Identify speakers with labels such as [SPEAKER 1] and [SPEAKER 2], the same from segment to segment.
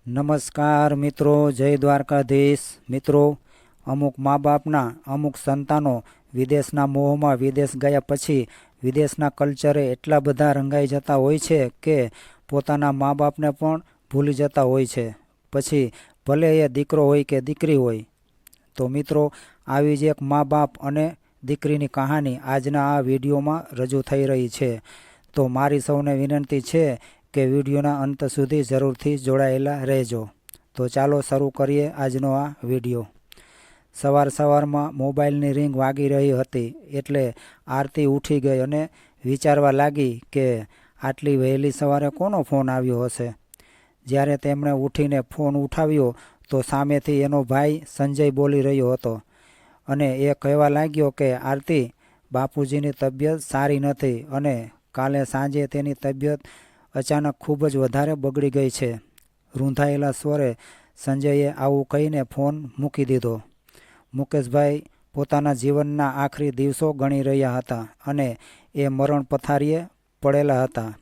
[SPEAKER 1] નમસ્કાર મિત્રો, જય દ્વારકાધીશ મિત્રો. અમુક મા બાપના અમુક સંતાનો વિદેશના મોહમાં વિદેશ ગયા પછી વિદેશના કલ્ચરે એટલા બધા રંગાઈ જતા હોય છે કે પોતાના મા બાપને પણ ભૂલી જતા હોય છે. પછી ભલે એ દીકરો હોય કે દીકરી હોય. તો મિત્રો, આવી જ એક મા બાપ અને દીકરીની કહાની આજના આ વિડીયોમાં રજૂ થઈ રહી છે. તો મારી સૌને વિનંતી છે કે વિડીયોના અંત સુધી જરૂરથી જોડાયેલા રહેજો. તો ચાલો શરૂ કરીએ આજનો આ વિડીયો. સવારમાં મોબાઈલની રિંગ વાગી રહી હતી એટલે આરતી ઉઠી ગઈ અને વિચારવા લાગી કે આટલી વહેલી સવારે કોનો ફોન આવ્યો હશે. જ્યારે તેમણે ઉઠીને ફોન ઉઠાવ્યો તો સામેથી એનો ભાઈ સંજય બોલી રહ્યો હતો અને એ કહેવા લાગ્યો કે આરતી, બાપુજીની તબિયત સારી નથી અને કાલે સાંજે તેની તબિયત અચાનક ખૂબ જ વધારે બગડી ગઈ છે. રૂંધાયેલા સ્વરે સંજયે આવું કહીને ફોન મૂકી દીધો. મુકેશભાઈ પોતાના જીવનના આખરી દિવસો ગણી રહ્યા હતા અને એ મરણ પથારીએ પડેલા હતા.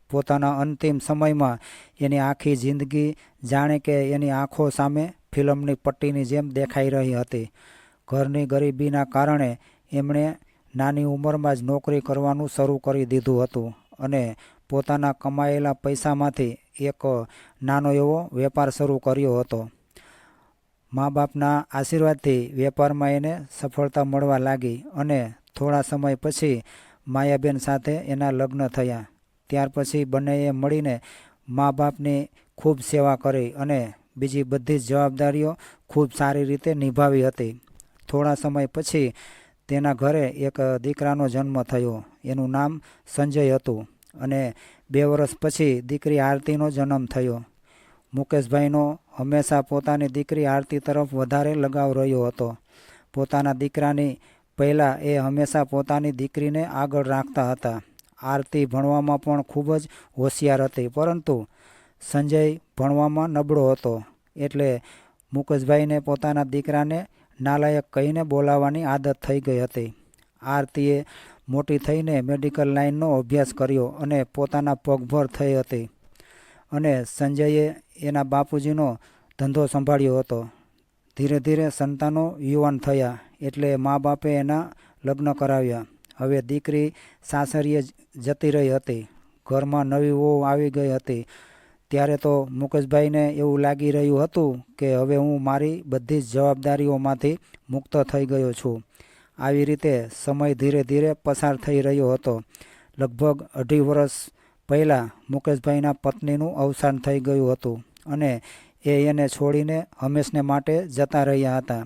[SPEAKER 1] પોતાના અંતિમ સમયમાં એની આખી જિંદગી જાણે કે એની આંખો સામે ફિલ્મની પટ્ટીની જેમ દેખાઈ રહી હતી. ઘરની ગરીબીના કારણે એમણે નાની ઉંમરમાં જ નોકરી કરવાનું શરૂ કરી દીધું હતું અને પોતાના કમાયેલા પૈસામાંથી એક નાનો એવો વેપાર શરૂ કર્યો હતો. મા બાપના આશીર્વાદથી વેપારમાં એને સફળતા મળવા લાગી અને થોડા સમય પછી માયાબેન સાથે એના લગ્ન થયા. ત્યાર પછી બંનેએ મળીને મા બાપની ખૂબ સેવા કરી અને બીજી બધી જ જવાબદારીઓ ખૂબ સારી રીતે નિભાવી હતી. થોડા સમય પછી તેના ઘરે એક દીકરાનો જન્મ થયો. એનું નામ સંજય હતું અને 2 વર્ષ પછી દીકરી આરતીનો જન્મ થયો. મુકેશભાઈનો હંમેશા પોતાની દીકરી આરતી તરફ વધારે લગાવ રહ્યો હતો. પોતાના દીકરાની પહેલાં એ હંમેશા પોતાની દીકરીને આગળ રાખતા હતા. આરતી ભણવામાં પણ ખૂબ જ હોશિયાર હતી, પરંતુ સંજય ભણવામાં નબળો હતો એટલે મુકેશભાઈને પોતાના દીકરાને નાલાયક કહીને બોલાવવાની આદત થઈ ગઈ હતી. આરતીએ મોટી થઈને મેડિકલ લાઇનનો અભ્યાસ કર્યો અને પોતાના પગભર થઈ હતી અને સંજયે એના બાપુજીનો ધંધો સંભાળ્યો હતો. ધીરે ધીરે સંતાનો યુવાન થયા એટલે મા બાપે એના લગ્ન કરાવ્યા. હવે દીકરી સાસરીએ જતી રહી હતી. ઘરમાં નવી વહુ આવી ગઈ હતી. ત્યારે તો મુકેશભાઈને એવું લાગી રહ્યું હતું કે હવે હું મારી બધી જ જવાબદારીઓમાંથી મુક્ત થઈ ગયો છું. આવી રીતે સમય ધીરે ધીરે પસાર થઈ રહ્યો હતો. લગભગ 2.5 વર્ષ પહેલાં મુકેશભાઈના પત્નીનું અવસાન થઈ ગયું હતું અને એને છોડીને હંમેશને માટે જતા રહ્યા હતા.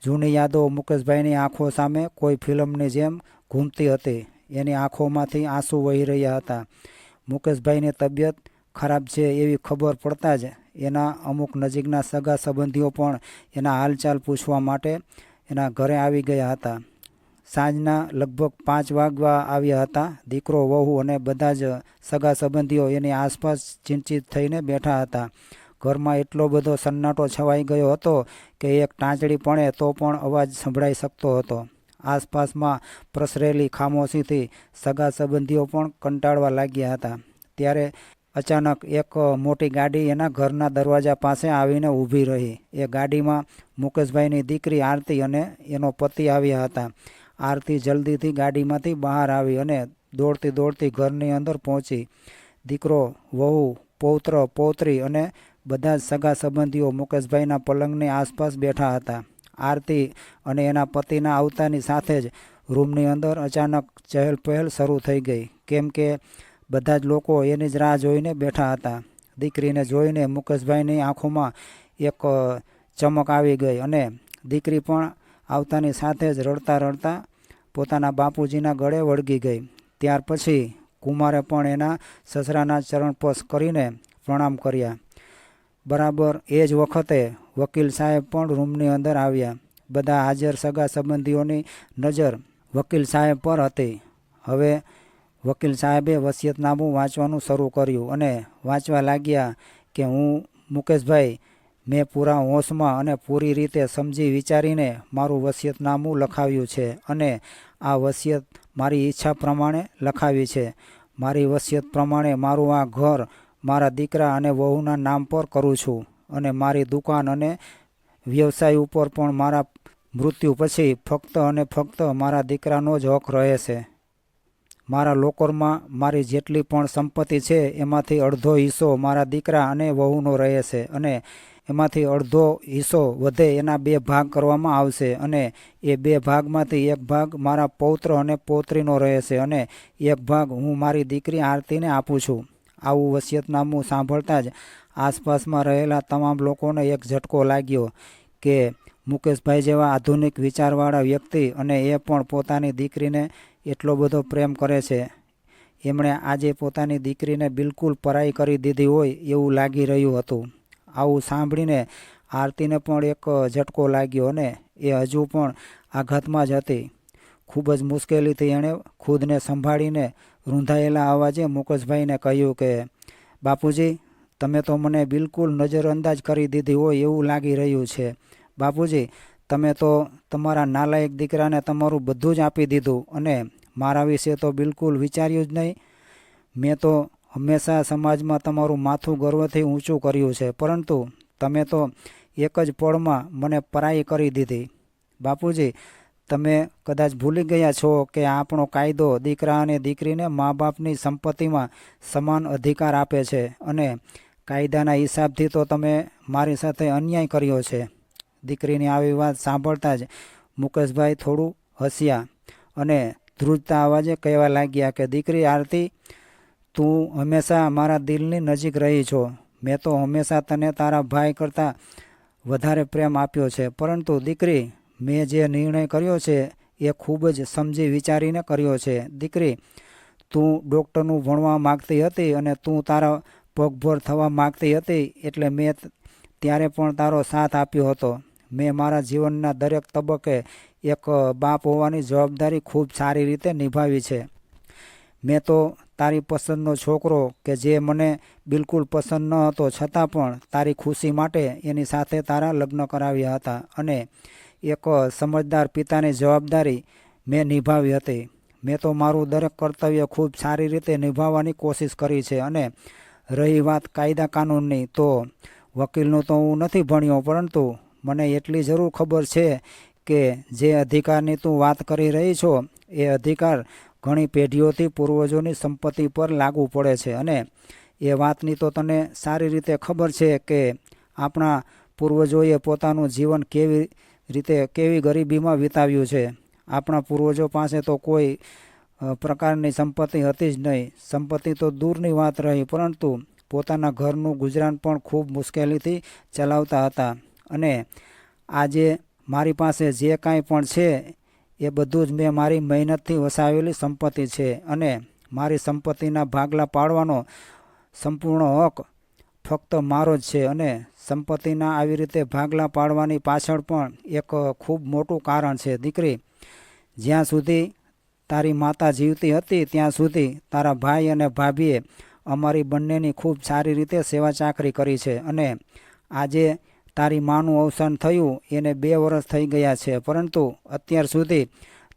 [SPEAKER 1] જૂની યાદો મુકેશભાઈની આંખો સામે કોઈ ફિલ્મની જેમ ઘૂમતી હતી. એની આંખોમાંથી આંસુ વહી રહ્યા હતા. મુકેશભાઈની તબિયત ખરાબ છે એવી ખબર પડતા જ એના અમુક નજીકના સગા સંબંધીઓ પણ એના હાલચાલ પૂછવા માટે એના ઘરે આવી ગયા હતા. સાંજના લગભગ 5 વાગવા આવ્યા હતા. દીકરો, વહુ અને બધા જ સગા સંબંધીઓ એની આસપાસ ચિંતિત થઈને બેઠા હતા. ઘરમાં એટલો બધો સન્નાટો છવાઈ ગયો હતો કે એક ટાંચડી પડે તો પણ અવાજ સંભળાઈ શકતો હતો. આસપાસમાં પ્રસરેલી ખામોશીથી સગા સંબંધીઓ પણ કંટાળવા લાગ્યા હતા. ત્યારે અચાનક એક મોટી ગાડી એના ઘરના દરવાજા પાસે આવીને ઊભી રહી. એ ગાડીમાં મુકેશભાઈની દીકરી આરતી અને એનો પતિ આવ્યા હતા. આરતી જલ્દીથી ગાડીમાંથી બહાર આવી અને દોડતી દોડતી ઘરની અંદર પહોંચી. દીકરો, વહુ, પૌત્ર, પૌત્રી અને બધા જ સગા સંબંધીઓ મુકેશભાઈના પલંગની આસપાસ બેઠા હતા. આરતી અને એના પતિના આવતાની સાથે જ રૂમની અંદર અચાનક ચહેલ પહેલ શરૂ થઈ ગઈ, કેમ કે બધા જ લોકો એની જ રાહ જોઈને બેઠા હતા. દીકરીને જોઈને મુકેશભાઈની આંખોમાં એક ચમક આવી ગઈ અને દીકરી પણ આવતાની સાથે જ રડતા રડતા પોતાના બાપુજીના ગળે વળગી ગઈ. ત્યાર પછી કુમારે પણ એના સસરાના ચરણસ્પર્શ કરીને પ્રણામ કર્યા. બરાબર એ જ વખતે વકીલ સાહેબ પણ રૂમની અંદર આવ્યા. બધા હાજર સગા સંબંધીઓની નજર વકીલ સાહેબ પર હતી. હવે વકીલ સાહેબે વસિયતનામું વાંચવાનું શરૂ કર્યું અને વાંચવા લાગ્યા કે હું મુકેશભાઈ, મેં પૂરા હોશમાં અને પૂરી રીતે સમજી વિચારીને મારું વસિયતનામું લખાવ્યું છે અને આ વસિયત મારી ઈચ્છા પ્રમાણે લખાવી છે. મારી વસિયત પ્રમાણે મારું આ ઘર મારા દીકરા અને વહુના નામ પર કરું છું અને મારી દુકાન અને વ્યવસાય ઉપર પણ મારા મૃત્યુ પછી ફક્ત અને ફક્ત મારા દીકરાનો જ હક રહે છે. મારા લોકરમાં મારી જેટલી પણ સંપત્તિ છે એમાંથી અડધો હિસ્સો મારા દીકરા અને વહુનો રહે છે અને એમાંથી અડધો હિસ્સો વધે એના 2 ભાગ કરવામાં આવશે અને એ 2 ભાગમાંથી એક ભાગ મારા પૌત્ર અને પૌત્રીનો રહે છે અને એક ભાગ હું મારી દીકરી આરતીને આપું છું. આવું વસિયતનામું સાંભળતા જ આસપાસમાં રહેલા તમામ લોકોને એક ઝટકો લાગ્યો કે મુકેશભાઈ જેવા આધુનિક વિચારવાળા વ્યક્તિ અને એ પણ પોતાની દીકરીને એટલો બધો પ્રેમ કરે છે. એમણે આજે પોતાની દીકરીને બિલકુલ પરાઈ કરી દીધી હોય એવું લાગી રહ્યું હતું. આવું સાંભળીને આરતીને પણ એક ઝટકો લાગ્યો અને એ હજુ પણ આઘાતમાં જ હતી. ખૂબ જ મુશ્કેલીથી એણે ખુદને સંભાળીને રૂંધાયેલા અવાજે મુકેશભાઈને કહ્યું કે બાપુજી, તમે તો મને બિલકુલ નજરઅંદાજ કરી દીધી હોય એવું લાગી રહ્યું છે. બાપુજી, તમે તો તમારા નાલાયક દીકરાને તમારું બધું જ આપી દીધું અને મારા વિશે તો બિલકુલ વિચાર્યું જ નહીં. મેં તો હંમેશા સમાજમાં તમારું માથું ગર્વથી ઊંચું કર્યું છે, પરંતુ તમે તો એક જ પળમાં મને પરાઈ કરી દીધી. બાપુજી, તમે કદાચ ભૂલી ગયા છો કે આપણો કાયદો દીકરા અને દીકરીને મા બાપની સંપત્તિમાં સમાન અધિકાર આપે છે અને કાયદાના હિસાબથી તો તમે મારી સાથે અન્યાય કર્યો છે. દીકરીની આવી વાત સાંભળતા જ મુકેશભાઈ થોડું હસ્યા અને ધ્રુજતા અવાજે કહેવા લાગ્યા કે દીકરી આરતી, તું હંમેશા મારા દિલની નજીક રહી છો. મેં તો હંમેશા તને તારા ભાઈ કરતાં વધારે પ્રેમ આપ્યો છે, પરંતુ દીકરી, મેં જે નિર્ણય કર્યો છે એ ખૂબ જ સમજી વિચારીને કર્યો છે. દીકરી, તું ડૉક્ટરનું ભણવા માગતી હતી અને તું તારા પગભર થવા માગતી હતી, એટલે મેં ત્યારે પણ તારો સાથ આપ્યો હતો. મેં મારા જીવનના દરેક તબક્કે એક બાપ હોવાની જવાબદારી ખૂબ સારી રીતે નિભાવી છે. મેં તો તારી પસંદનો છોકરો કે જે મને બિલકુલ પસંદ ન હતો છતાં પણ તારી ખુશી માટે એની સાથે તારા લગ્ન કરાવ્યા હતા અને એક સમજદાર પિતાની જવાબદારી મેં નિભાવી હતી. મેં તો મારું દરેક કર્તવ્ય ખૂબ સારી રીતે નિભાવવાની કોશિશ કરી છે અને રહી વાત કાયદા કાનૂનની, તો વકીલનું તો હું નથી ભણ્યો, પરંતુ મને એટલી જરૂર ખબર છે કે જે અધિકારની તું વાત કરી રહી છો એ અધિકાર ઘણી પેઢીઓથી પૂર્વજોની સંપત્તિ પર લાગુ પડે છે અને એ વાતની તો તને સારી રીતે ખબર છે કે આપણા પૂર્વજોએ પોતાનું જીવન કેવી ગરીબીમાં વિતાવ્યું છે. આપણા પૂર્વજો પાસે તો કોઈ પ્રકારની સંપત્તિ હતી જ નહીં. સંપત્તિ તો દૂરની વાત રહી, પરંતુ પોતાના ઘરનું ગુજરાન પણ ખૂબ મુશ્કેલીથી ચલાવતા હતા અને આજે મારી પાસે જે કાંઈ પણ છે એ બધું જ મેં મારી મહેનતથી વસાવેલી સંપત્તિ છે અને મારી સંપત્તિના ભાગલા પાડવાનો સંપૂર્ણ હક ફક્ત મારો જ છે અને સંપત્તિના આવી રીતે ભાગલા પાડવાની પાછળ પણ એક ખૂબ મોટું કારણ છે. દીકરી, જ્યાં સુધી તારી માતા જીવતી હતી ત્યાં સુધી તારા ભાઈ અને ભાભીએ અમારી બંનેની ખૂબ સારી રીતે સેવા ચાકરી કરી છે અને આજે તારી માનું અવસાન થયું એને 2 વર્ષ થઈ ગયા છે, પરંતુ અત્યાર સુધી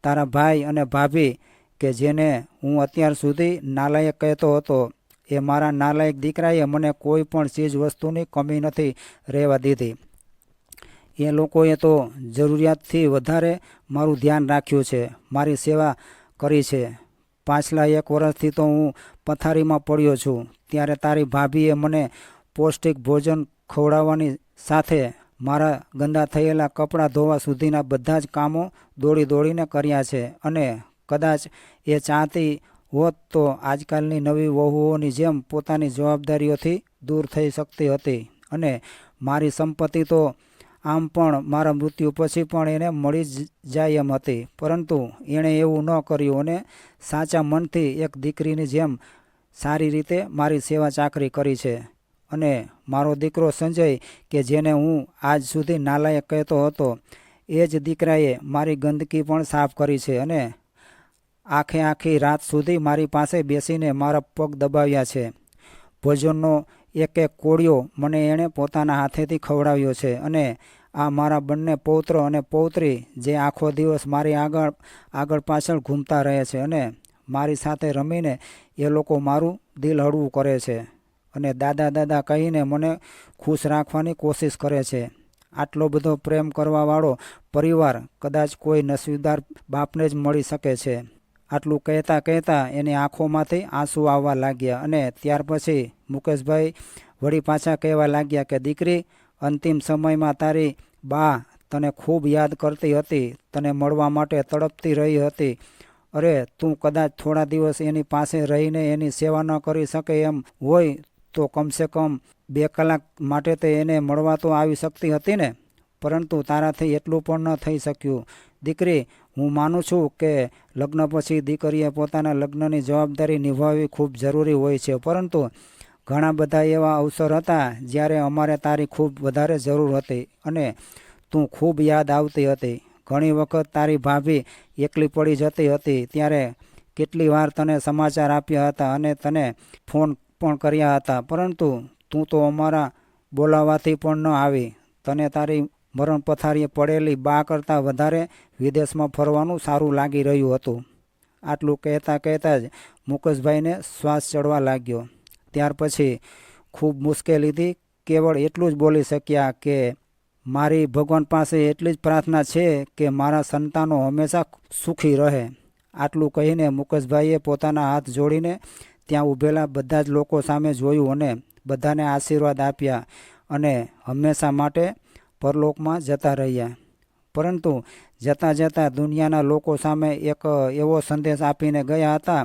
[SPEAKER 1] તારા ભાઈ અને ભાભી કે જેને હું અત્યાર સુધી નાલાયક કહેતો હતો, એ મારા નાલાયક દીકરાએ મને કોઈ પણ ચીજ વસ્તુની કમી નથી રહેવા દીધી. એ લોકોએ તો જરૂરિયાતથી વધારે મારું ધ્યાન રાખ્યું છે, મારી સેવા કરી છે. પાછલા 1 વર્ષથી તો હું પથારીમાં પડ્યો છું, ત્યારે તારી ભાભીએ મને પૌષ્ટિક ભોજન ખવડાવવાની સાથે મારા ગંદા થયેલા કપડાં ધોવા સુધીના બધા જ કામો દોડીને કર્યા છે અને કદાચ એ ચાહતી હોત તો આજકાલની નવી વહુઓની જેમ પોતાની જવાબદારીઓથી દૂર થઈ શકતી હતી અને મારી સંપત્તિ તો આમ પણ મારા મૃત્યુ પછી પણ એને મળી જ જાય એમ હતી, પરંતુ એણે એવું ન કર્યું અને સાચા મનથી એક દીકરીની જેમ સારી રીતે મારી સેવા ચાકરી કરી છે. અને મારો દીકરો સંજય કે જેને હું આજ સુધી નાલાયક કહેતો હતો, એ જ દીકરાએ મારી ગંદકી પણ સાફ કરી છે અને આખી રાત સુધી મારી પાસે બેસીને મારા પગ દબાવ્યા છે. ભોજનનો એક કોળિયો મને એણે પોતાના હાથેથી ખવડાવ્યો છે અને આ મારા બંને પૌત્ર અને પૌત્રી જે આખો દિવસ મારી આગળ પાછળ ઘૂમતા રહે છે અને મારી સાથે રમીને એ લોકો મારું દિલ હળવું કરે છે. અને દાદા દાદા કહીને મને ખુશ રાખવાની કોશિશ કરે છે. આટલો બધો પ્રેમ કરવાવાળો પરિવાર કદાચ કોઈ નસીબદાર બાપને જ મળી શકે છે. આટલું કહેતા કહેતા એની આંખોમાંથી આંસુ આવવા લાગ્યા અને ત્યાર પછી મુકેશભાઈ વળી પાછા કહેવા લાગ્યા કે દીકરી, અંતિમ સમયમાં તારી બા તને ખૂબ યાદ કરતી હતી, તને મળવા માટે તડપતી રહી હતી. અરે તું કદાચ થોડા દિવસ એની પાસે રહીને એની સેવા ન કરી શકે એમ હોય તો કમસે કમ 2 કલાક માટે તે એને મળવા તો આવી શકતી હતી ને. પરંતુ તારાથી એટલું પણ ન થઈ શક્યું. દીકરી, હું માનું છું કે લગ્ન પછી દીકરીએ પોતાના લગ્નની જવાબદારી નિભાવવી ખૂબ જરૂરી હોય છે, પરંતુ ઘણા બધા એવા અવસર હતા જ્યારે અમારે તારી ખૂબ વધારે જરૂર હતી અને તું ખૂબ યાદ આવતી હતી. ઘણી વખત તારી ભાભી એકલી પડી જતી હતી ત્યારે કેટલી વાર તને સમાચાર આપ્યા હતા અને તને ફોન પણ કર્યા હતા, પરંતુ તું તો અમારા બોલાવવાથી પણ ન આવી. તને તારી મરણ પથારીએ પડેલી બા કરતાં વધારે વિદેશમાં ફરવાનું સારું લાગી રહ્યું હતું. આટલું કહેતા કહેતા જ મુકેશભાઈને શ્વાસ ચડવા લાગ્યો. ત્યાર પછી ખૂબ મુશ્કેલીથી કેવળ એટલું જ બોલી શક્યા કે મારી ભગવાન પાસે એટલી જ પ્રાર્થના છે કે મારા સંતાનો હંમેશા સુખી રહે. આટલું કહીને મુકેશભાઈએ પોતાના હાથ જોડીને ત્યાં ઊભેલા બધા જ લોકો સામે જોયું અને બધાને આશીર્વાદ આપ્યા અને હંમેશા માટે પરલોકમાં જતા રહ્યા. પરંતુ જતાં જતાં દુનિયાના લોકો સામે એક એવો સંદેશ આપીને ગયા હતા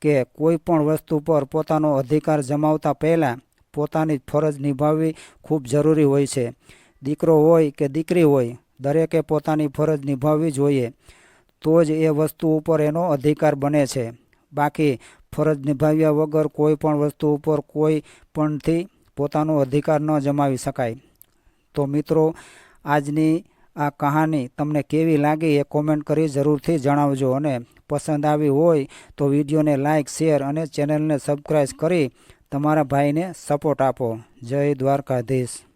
[SPEAKER 1] કે કોઈ પણ વસ્તુ પર પોતાનો અધિકાર જમાવતા પહેલાં પોતાની ફરજ નિભાવવી ખૂબ જરૂરી હોય છે. દીકરો હોય કે દીકરી હોય, દરેકે પોતાની ફરજ નિભાવવી જોઈએ, તો જ એ વસ્તુ ઉપર એનો અધિકાર બને છે. બાકી ફરજ નિભાવ્યા વગર કોઈ પણ વસ્તુ ઉપર કોઈ પણથી પોતાનો અધિકાર ન જમાવી શકાય. તો મિત્રો, આજની આ કહાની તમને કેવી લાગી એ કોમેન્ટ કરી જરૂરથી જણાવજો અને પસંદ આવી હોય તો વિડીયોને લાઇક, શેર અને ચેનલને સબસ્ક્રાઈબ કરી તમારા ભાઈને સપોર્ટ આપો. જય દ્વારકાધીશ.